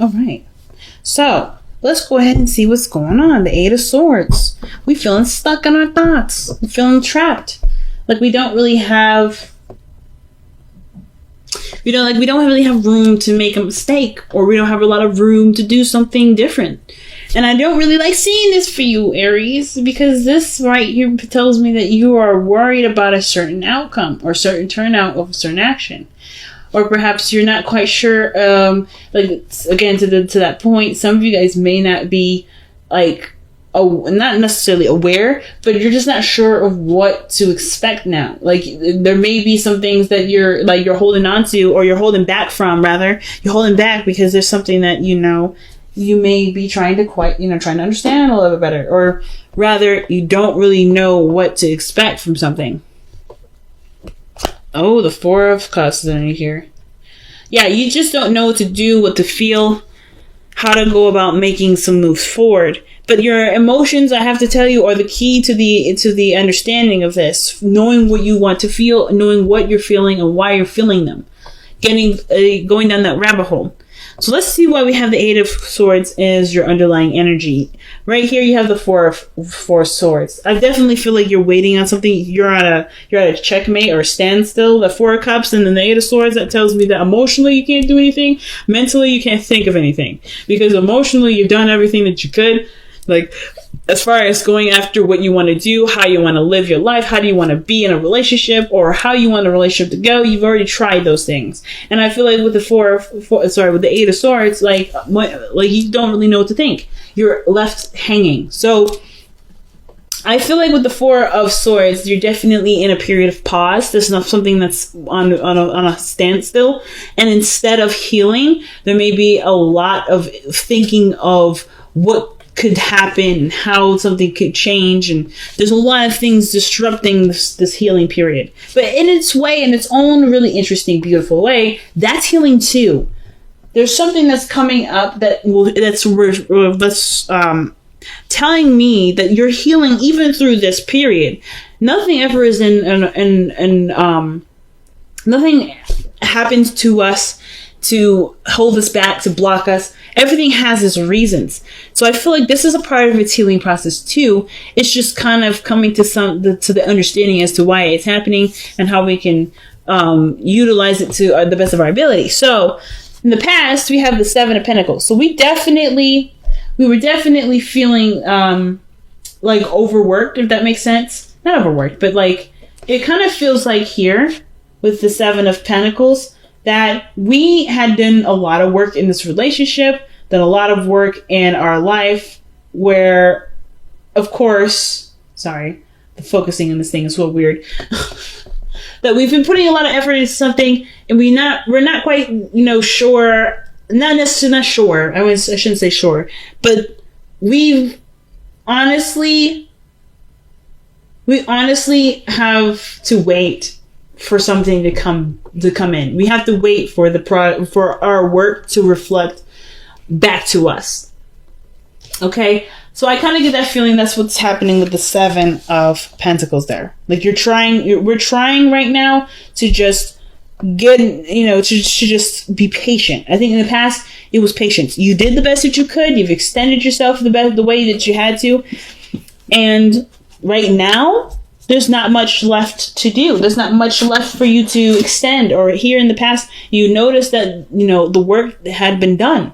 All right. So let's go ahead and see what's going on. The Eight of Swords. We feeling stuck in our thoughts. We feeling trapped. Like we don't really have, we don't really have room to make a mistake, or we don't have a lot of room to do something different. And I don't really like seeing this for you, Aries, because this right here tells me that you are worried about a certain outcome or certain turnout of a certain action. Or perhaps you're not quite sure, like, again, to that point, some of you guys may not be, like, not necessarily aware, but you're just not sure of what to expect now. Like, there may be some things that you're holding on to, or you're holding back from, rather. You're holding back because there's something that, you may be trying to understand a little bit better. Or rather, you don't really know what to expect from something. Oh, the Four of Cups is in here. Yeah, you just don't know what to do, what to feel, how to go about making some moves forward. But your emotions, I have to tell you, are the key to the understanding of this. Knowing what you want to feel, knowing what you're feeling and why you're feeling them. Going down that rabbit hole. So let's see why we have the Eight of Swords as your underlying energy. Right here you have the Four of Swords. I definitely feel like you're waiting on something. You're at a checkmate or a standstill. The Four of Cups and then the Eight of Swords, that tells me that emotionally you can't do anything. Mentally you can't think of anything. Because emotionally you've done everything that you could. Like, as far as going after what you want to do, how you want to live your life, how do you want to be in a relationship, or how you want a relationship to go, you've already tried those things. And I feel like with with the Eight of Swords, like you don't really know what to think. You're left hanging. So I feel like with the Four of Swords, you're definitely in a period of pause. There's not something that's on a standstill. And instead of healing, there may be a lot of thinking of what could happen, how something could change, and there's a lot of things disrupting this healing period. But in its way, in its own really interesting, beautiful way, that's healing too. There's something that's coming up that's telling me that you're healing even through this period. Nothing ever is nothing happens to us to hold us back, to block us. Everything has its reasons. So I feel like this is a part of its healing process too. It's just kind of coming to the understanding as to why it's happening and how we can utilize it to the best of our ability. So in the past, we have the Seven of Pentacles. So we were definitely feeling like overworked, if that makes sense. Not overworked, but like it kind of feels like here with the Seven of Pentacles that we had done a lot of work in this relationship, done a lot of work in our life where, of course, sorry, the focusing on this thing is so weird, that we've been putting a lot of effort into something and we're not quite, sure, not sure, I shouldn't say sure, but we honestly have to wait for something to come in. We have to wait for for our work to reflect back to us. Okay? So I kind of get that feeling that's what's happening with the Seven of Pentacles there. Like we're trying right now to just get, to just be patient. I think in the past it was patience. You did the best that you could. You've extended yourself the way that you had to. And right now, there's not much left to do. There's not much left for you to extend. Or here in the past, you noticed that, the work had been done.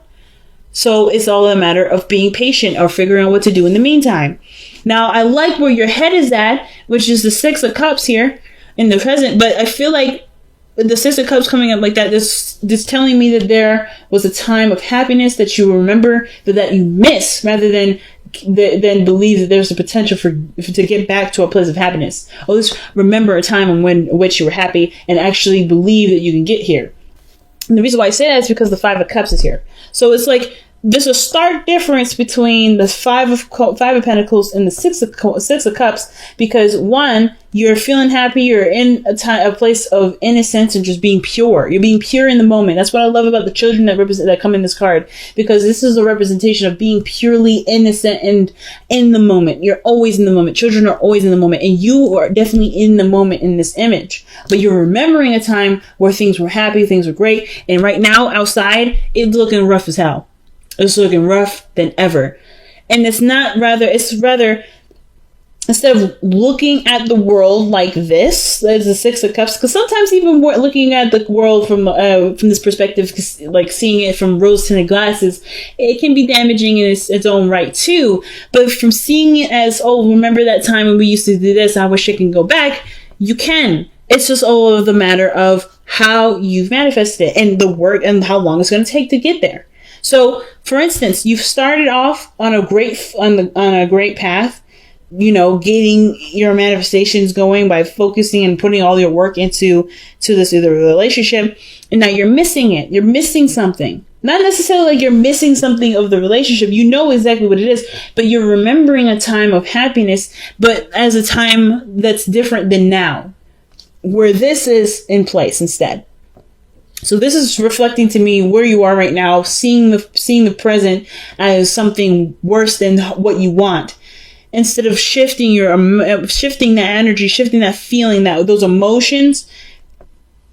So it's all a matter of being patient or figuring out what to do in the meantime. Now, I like where your head is at, which is the Six of Cups here in the present. But I feel like with the Six of Cups coming up like that, this telling me that there was a time of happiness that you remember, but that you miss, rather than believe that there's a potential to get back to a place of happiness. Or just remember a time in which you were happy and actually believe that you can get here. And the reason why I say that is because the Five of Cups is here. So it's like there's a stark difference between the Five of Pentacles and the Six of Cups, because one, you're feeling happy, you're in a place of innocence and just being pure. You're being pure in the moment. That's what I love about the children that come in this card, because this is a representation of being purely innocent and in the moment. You're always in the moment. Children are always in the moment, and you are definitely in the moment in this image. But you're remembering a time where things were happy, things were great, and right now outside it's looking rough as hell. It's looking rough than ever. And it's rather, instead of looking at the world like this, as the Six of Cups, because sometimes even more looking at the world from this perspective, like seeing it from rose-tinted glasses, it can be damaging in its own right too. But from seeing it as, oh, remember that time when we used to do this, I wish I can go back, you can. It's just all of the matter of how you've manifested it and the work and how long it's going to take to get there. So, for instance, you've started off on a great path, getting your manifestations going by focusing and putting all your work into this other relationship. And now you're missing it. You're missing something. Not necessarily like you're missing something of the relationship. You know exactly what it is, but you're remembering a time of happiness, but as a time that's different than now, where this is in place instead. So this is reflecting to me where you are right now, seeing the present as something worse than what you want. Instead of shifting that energy, shifting that feeling, those emotions,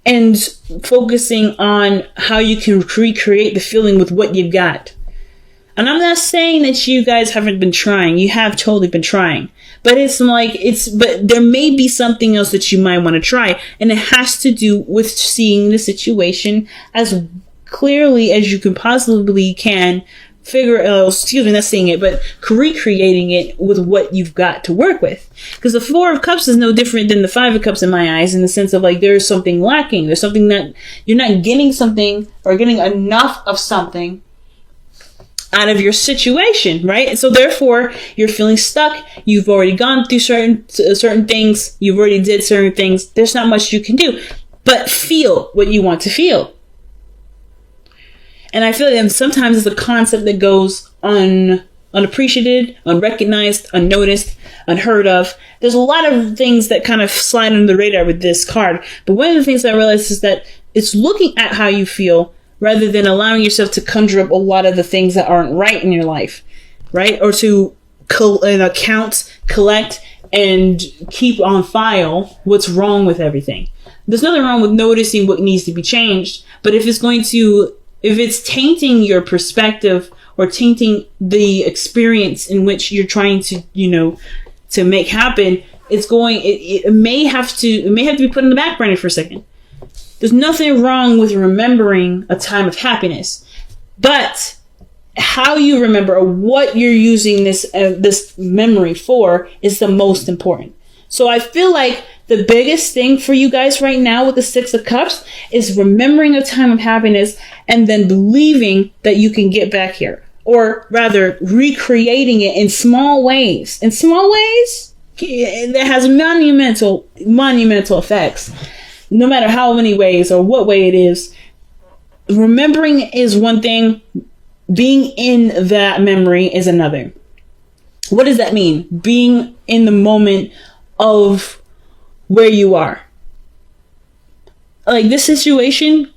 and focusing on how you can recreate the feeling with what you've got. And I'm not saying that you guys haven't been trying. You have totally been trying. But but there may be something else that you might want to try. And it has to do with seeing the situation as clearly as you can possibly can. Not seeing it, but recreating it with what you've got to work with. Because the Four of Cups is no different than the Five of Cups in my eyes, in the sense of like there's something lacking. There's something that you're not getting something or getting enough of something out of your situation, right? So therefore, you're feeling stuck. You've already gone through certain things. You've already did certain things. There's not much you can do, but feel what you want to feel. And I feel that sometimes it's a concept that goes unappreciated, unrecognized, unnoticed, unheard of. There's a lot of things that kind of slide under the radar with this card. But one of the things I realized is that it's looking at how you feel rather than allowing yourself to conjure up a lot of the things that aren't right in your life, right? Or to count, collect, and keep on file what's wrong with everything. There's nothing wrong with noticing what needs to be changed, but if it's tainting your perspective or tainting the experience in which you're trying to, to make happen, it may have to be put in the back burner for a second. There's nothing wrong with remembering a time of happiness, but how you remember or what you're using this memory for is the most important. So I feel like the biggest thing for you guys right now with the Six of Cups is remembering a time of happiness and then believing that you can get back here, or rather recreating it in small ways. In small ways, that has monumental effects. No matter how many ways or what way it is, remembering is one thing. Being in that memory is another. What does that mean? Being in the moment of where you are. Like this situation,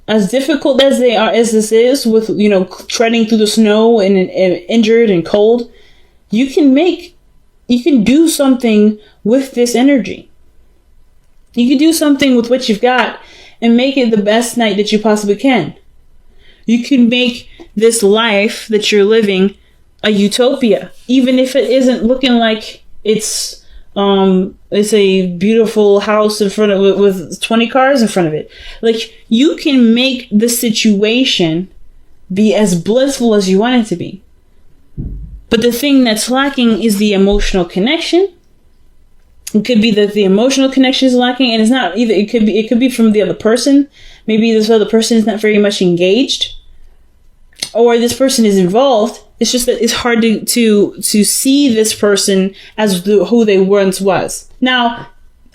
as difficult as this is with, treading through the snow and injured and cold, you can do something with this energy. You can do something with what you've got and make it the best night that you possibly can. You can make this life that you're living a utopia, even if it isn't looking like it's a beautiful house in front of with 20 cars in front of it. Like, you can make the situation be as blissful as you want it to be. But the thing that's lacking is the emotional connection. It could be that the emotional connection is lacking, and it's not either. It could be from the other person. Maybe this other person is not very much engaged, or this person is involved. It's just that it's hard to see this person as who they once was. Now,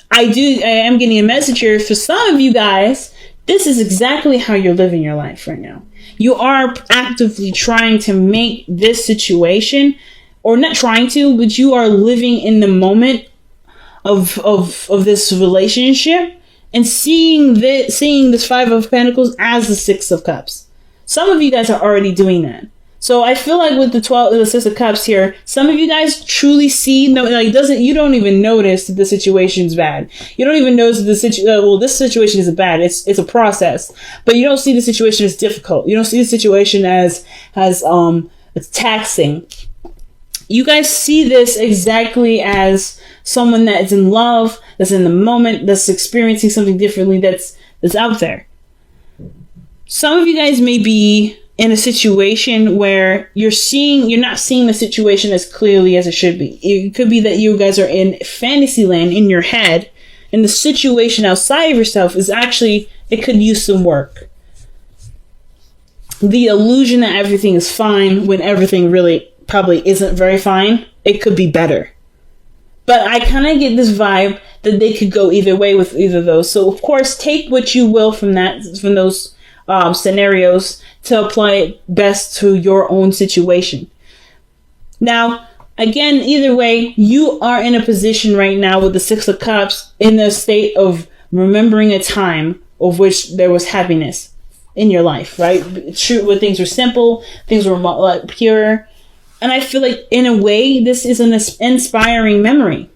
I am getting a message here for some of you guys. This is exactly how you're living your life right now. You are actively trying to make this situation, or not trying to, but you are living in the moment of this relationship and seeing this Five of Pentacles as the Six of Cups. Some of you guys are already doing that. So I feel like with the 6 of Cups here, some of you guys truly see, you don't even notice that the situation's bad. You don't even notice that this situation isn't bad. It's a process, but you don't see the situation as difficult. You don't see the situation as it's taxing. You guys see this exactly as someone that's in love, that's in the moment, that's experiencing something differently, that's out there. Some of you guys may be in a situation where you're not seeing the situation as clearly as it should be. It could be that you guys are in fantasy land in your head, and the situation outside of yourself is actually, it could use some work. The illusion that everything is fine when everything really probably isn't very fine. It could be better. But I kind of get this vibe that they could go either way with either of those. So of course, take what you will from those scenarios to apply it best to your own situation. Now, again, either way, you are in a position right now with the 6 of Cups in the state of remembering a time of which there was happiness in your life, right? True, when things were simple, things were pure. And I feel like, in a way, this is an inspiring memory.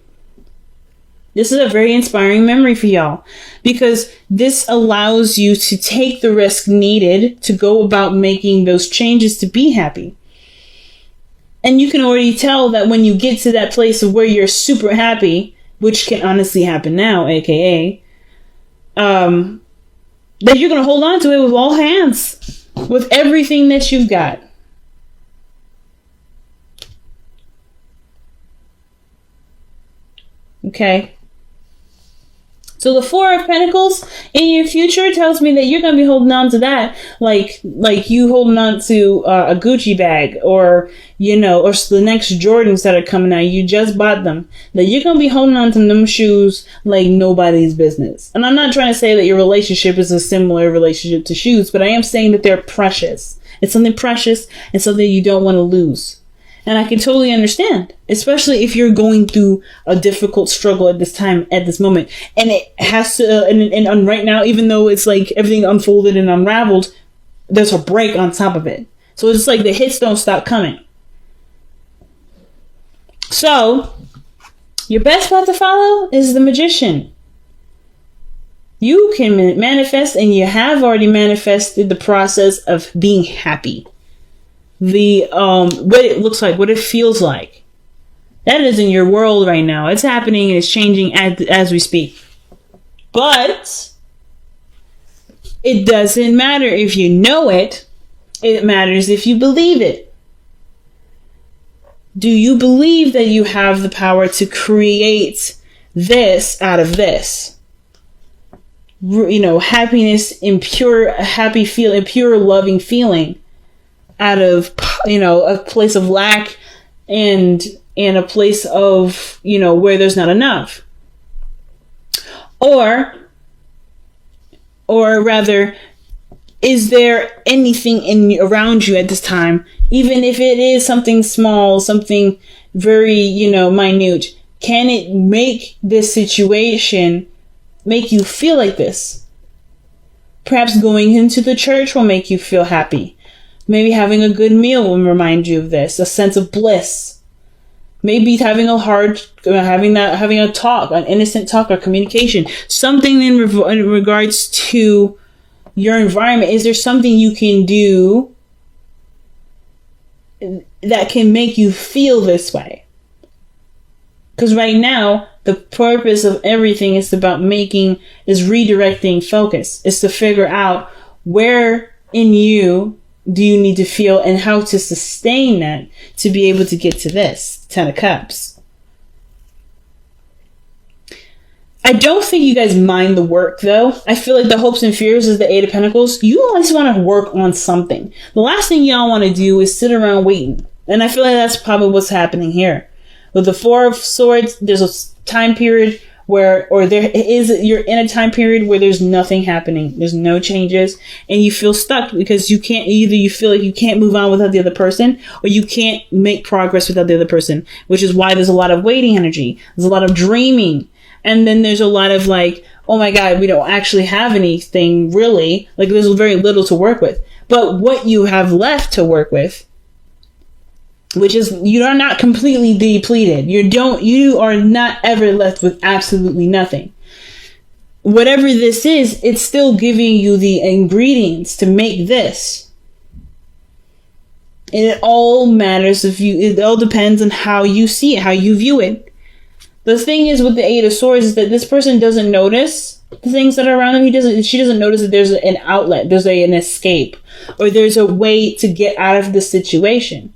This is a very inspiring memory for y'all, because this allows you to take the risk needed to go about making those changes to be happy. And you can already tell that when you get to that place of where you're super happy, which can honestly happen now, aka, that you're going to hold on to it with all hands, with everything that you've got. Okay. So the 4 of Pentacles in your future tells me that you're going to be holding on to that like you holding on to a Gucci bag, or, or the next Jordans that are coming out. You just bought them. That you're going to be holding on to them shoes like nobody's business. And I'm not trying to say that your relationship is a similar relationship to shoes, but I am saying that they're precious. It's something precious and something you don't want to lose. And I can totally understand, especially if you're going through a difficult struggle at this moment. And it has to, and right now, even though it's like everything unfolded and unraveled, there's a break on top of it. So it's like the hits don't stop coming. So your best path to follow is the Magician. You can manifest, and you have already manifested the process of being happy. What it looks like, what it feels like. That is in your world right now. It's happening and it's changing as we speak. But it doesn't matter if you know it. It matters if you believe it. Do you believe that you have the power to create this out of this? Happiness in pure, happy feeling, pure loving feeling, out of, a place of lack and a place of, where there's not enough. Or rather, is there anything around you at this time, even if it is something small, something very, minute, can it make this situation make you feel like this? Perhaps going into the church will make you feel happy. Maybe having a good meal will remind you of this, a sense of bliss. Maybe having a talk, an innocent talk or communication, something in regards to your environment. Is there something you can do that can make you feel this way? Because right now, the purpose of everything is redirecting focus. Is to figure out where in you do you need to feel and how to sustain that to be able to get to this 10 of Cups. I don't think you guys mind the work, though. I feel like the hopes and fears is the 8 of Pentacles. You always want to work on something. The last thing y'all want to do is sit around waiting. And I feel like that's probably what's happening here. With the 4 of Swords, there's a time period you're in a time period where there's nothing happening. There's no changes, and you feel stuck because you feel like you can't move on without the other person, or you can't make progress without the other person, which is why there's a lot of waiting energy. There's a lot of dreaming. And then there's a lot of like, oh my God, we don't actually have anything really. Like there's very little to work with. But what you have left to work with which is you are not completely depleted. You are not ever left with absolutely nothing. Whatever this is, it's still giving you the ingredients to make this. And it all matters it all depends on how you see it, how you view it. The thing is with the Eight of Swords is that this person doesn't notice the things that are around him. She doesn't notice that there's an outlet, there's an escape, or there's a way to get out of the situation.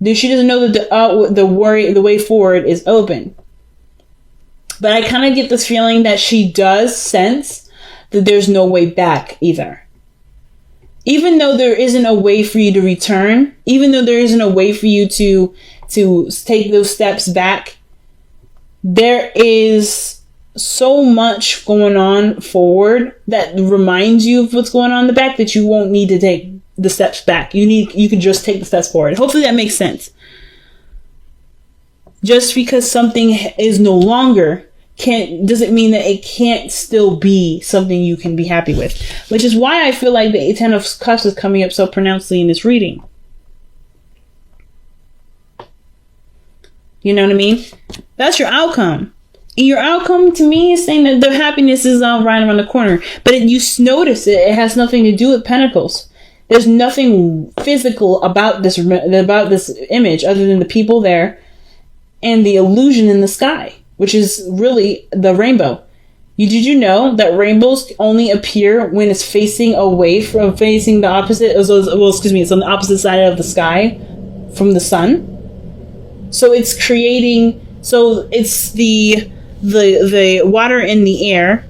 She doesn't know that the way forward is open. But I kind of get this feeling that she does sense that there's no way back either. Even though there isn't a way for you to return, even though there isn't a way for you to take those steps back, there is so much going on forward that reminds you of what's going on in the back that you won't need to take the steps back. You can just take the steps forward. Hopefully that makes sense. Just because something is no longer doesn't mean that it can't still be something you can be happy with. Which is why I feel like the Ten of Cups is coming up so pronouncedly in this reading. You know what I mean? That's your outcome. And your outcome to me is saying that the happiness is right around the corner. But you notice it. It has nothing to do with Pentacles. There's nothing physical about this image other than the people there and the illusion in the sky, which is really the rainbow. Did you know that rainbows only appear when it's facing away from facing the opposite? It's on the opposite side of the sky from the sun. So it's creating. So it's the water in the air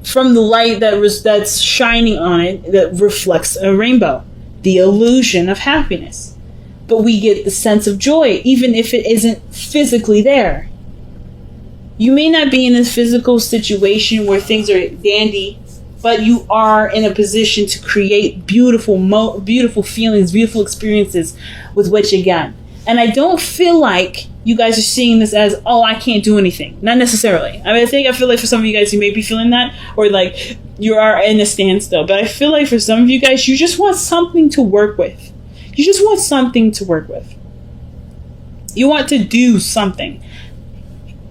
from the light that's shining on it that reflects a rainbow, the illusion of happiness. But we get the sense of joy, even if it isn't physically there. You may not be in a physical situation where things are dandy, but you are in a position to create beautiful feelings, beautiful experiences with what you got. And I don't feel like you guys are seeing this as, oh, I can't do anything. Not necessarily. I feel like for some of you guys, you may be feeling that, or like you are in a standstill. But I feel like for some of you guys, you just want something to work with. You just want something to work with. You want to do something.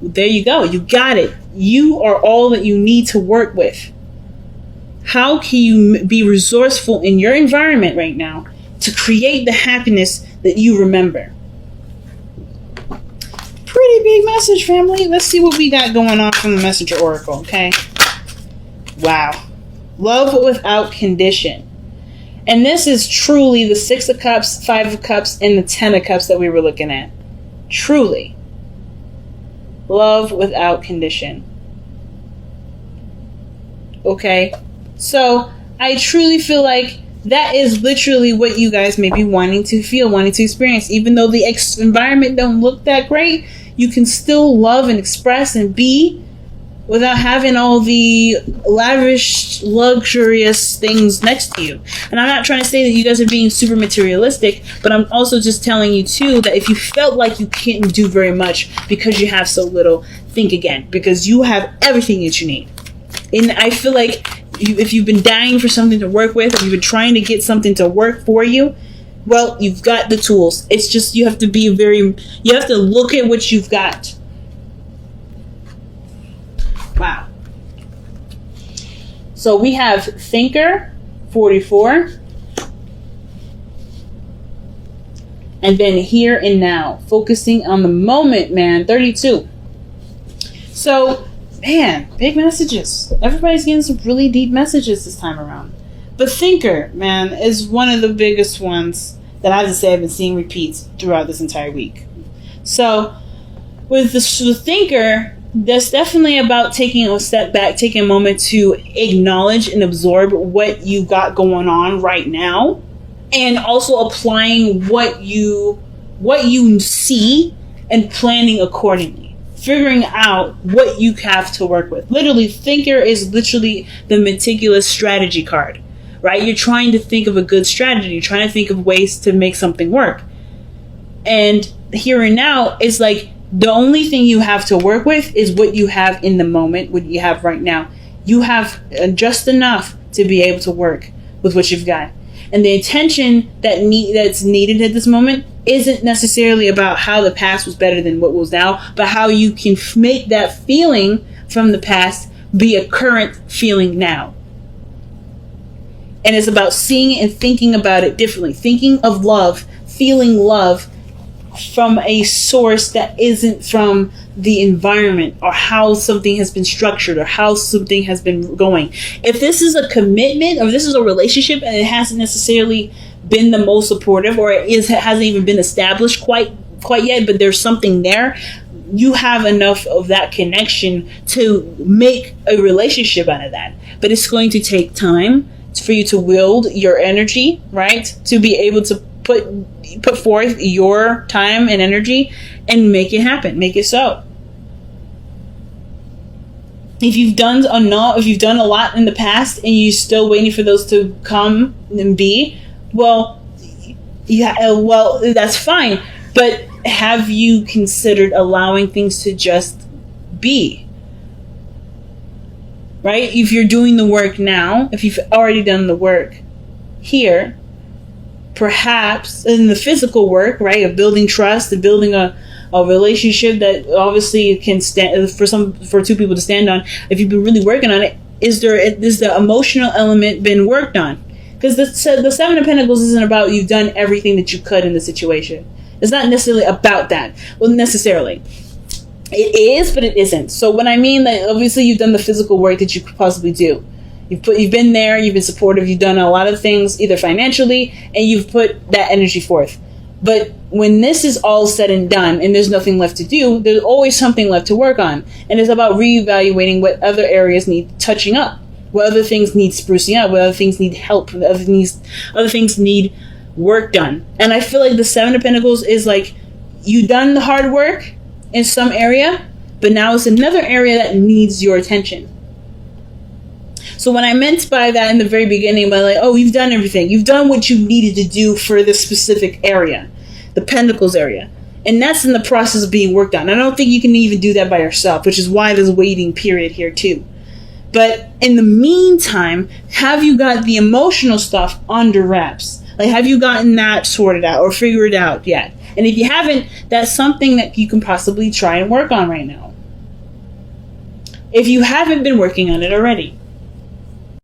There you go. You got it. You are all that you need to work with. How can you be resourceful in your environment right now to create the happiness that you remember? Pretty big message, family. Let's see what we got going on from the Messenger Oracle, okay? Wow. Love without condition. And this is truly the Six of Cups, Five of Cups, and the Ten of Cups that we were looking at. Truly. Love without condition. Okay? So, I truly feel like that is literally what you guys may be wanting to feel, wanting to experience. Even though the environment don't look that great, you can still love and express and be without having all the lavish, luxurious things next to you. And I'm not trying to say that you guys are being super materialistic, but I'm also just telling you too that if you felt like you can't do very much because you have so little, think again, because you have everything that you need. And I feel like if you've been dying for something to work with, or you've been trying to get something to work for you, well, you've got the tools. It's just you have to look at what you've got. Wow. So we have Thinker, 44. And then Here and Now. Focusing on the moment, man, 32. So, man, big messages. Everybody's getting some really deep messages this time around. But Thinker, man, is one of the biggest ones that I have to say I've been seeing repeats throughout this entire week. So, with the Thinker, that's definitely about taking a step back, taking a moment to acknowledge and absorb what you got going on right now, and also applying what you see and planning accordingly. Figuring out what you have to work with. Literally, Thinker is literally the meticulous strategy card, right? You're trying to think of a good strategy. You're trying to think of ways to make something work. And Here and Now is like, the only thing you have to work with is what you have in the moment, what you have right now. You have just enough to be able to work with what you've got. And the intention that's needed at this moment isn't necessarily about how the past was better than what was now, but how you can make that feeling from the past be a current feeling now. And it's about seeing it and thinking about it differently. Thinking of love, feeling love from a source that isn't from the environment or how something has been structured or how something has been going. If this is a commitment or this is a relationship and it hasn't necessarily been the most supportive, or hasn't even been established quite yet, but there's something there, you have enough of that connection to make a relationship out of that. But it's going to take time for you to wield your energy, right? To be able to put forth your time and energy and make it happen, make it so. If you've done a lot in the past and you're still waiting for those to come and be, well, that's fine. But have you considered allowing things to just be? Right? If you're doing the work now, if you've already done the work here, perhaps in the physical work, right, of building trust and building a relationship that obviously can stand for two people to stand on. If you've been really working on it, is the emotional element been worked on? Because the Seven of Pentacles isn't about you've done everything that you could in the situation. It's not necessarily about that. Well, necessarily. It is, but it isn't. So when I mean that, obviously you've done the physical work that you could possibly do. You've been there, you've been supportive, you've done a lot of things, either financially, and you've put that energy forth. But when this is all said and done and there's nothing left to do, there's always something left to work on. And it's about reevaluating what other areas need touching up, what other things need sprucing up, what other things need help, what other things need work done. And I feel like the Seven of Pentacles is like, you've done the hard work in some area, but now it's another area that needs your attention. So what I meant by that in the very beginning, by like, oh, you've done everything. You've done what you needed to do for this specific area, the Pentacles area. And that's in the process of being worked on. I don't think you can even do that by yourself, which is why there's a waiting period here too. But in the meantime, have you got the emotional stuff under wraps? Like, have you gotten that sorted out or figured out yet? And if you haven't, that's something that you can possibly try and work on right now, if you haven't been working on it already.